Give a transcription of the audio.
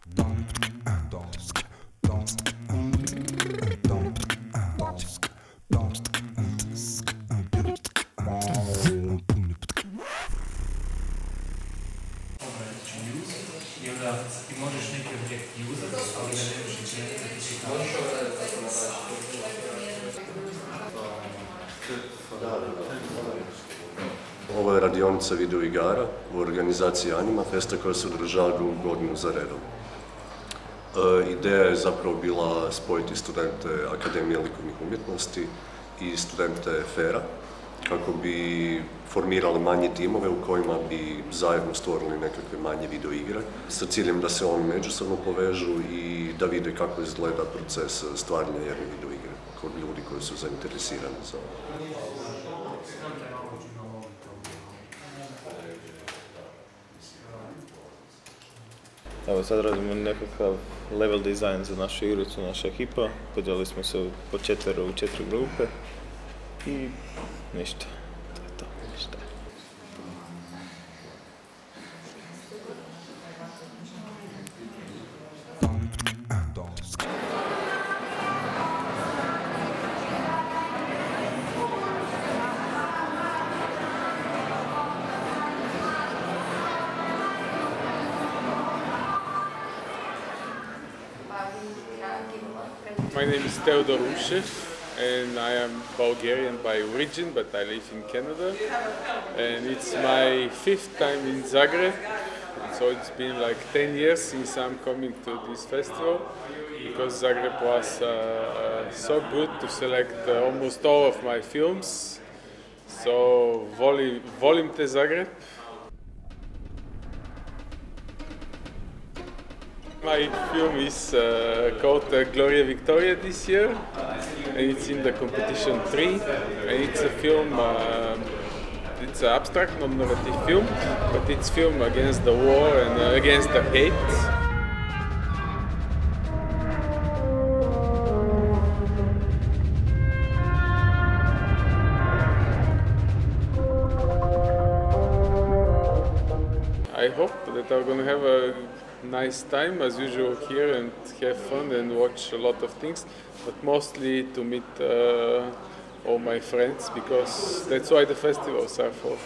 I onda ti možeš neki objekt usati, ali ga ne možeš Ovo je radionica videoigara u organizaciji Anima Festa koja se održava drugu godinu za redom. Ideja je zapravo bila spojiti studente Akademije likovnih umjetnosti i studente FER-a kako bi formirali manje timove u kojima bi zajedno stvorili nekakve manje videoigre sa ciljem da se oni međusobno povežu i da vide kako izgleda proces stvaranja jedne videoigre kod ljudi koji su zainteresirani za ovo. Evo sad radimo nekakav level design za našu igricu, naša ekipa. Podijelili smo se po četvero u 4 grupe i ništa. To je to, ništa. My name is Radonić and I am Bulgarian by origin, but I live in Canada. And it's my 5th time in Zagreb, so it's been like 10 years since I'm coming to this festival, because Zagreb was so good to select almost all of my films. So volim te Zagreb. My film is called Gloria Victoria this year, and it's in the competition 3, and it's a film, it's an abstract, non-narrative film, but it's film against the war and against the hate. I hope that I'm going to have a nice time as usual here and have fun and watch a lot of things, but mostly to meet all my friends, because that's why the festivals are for.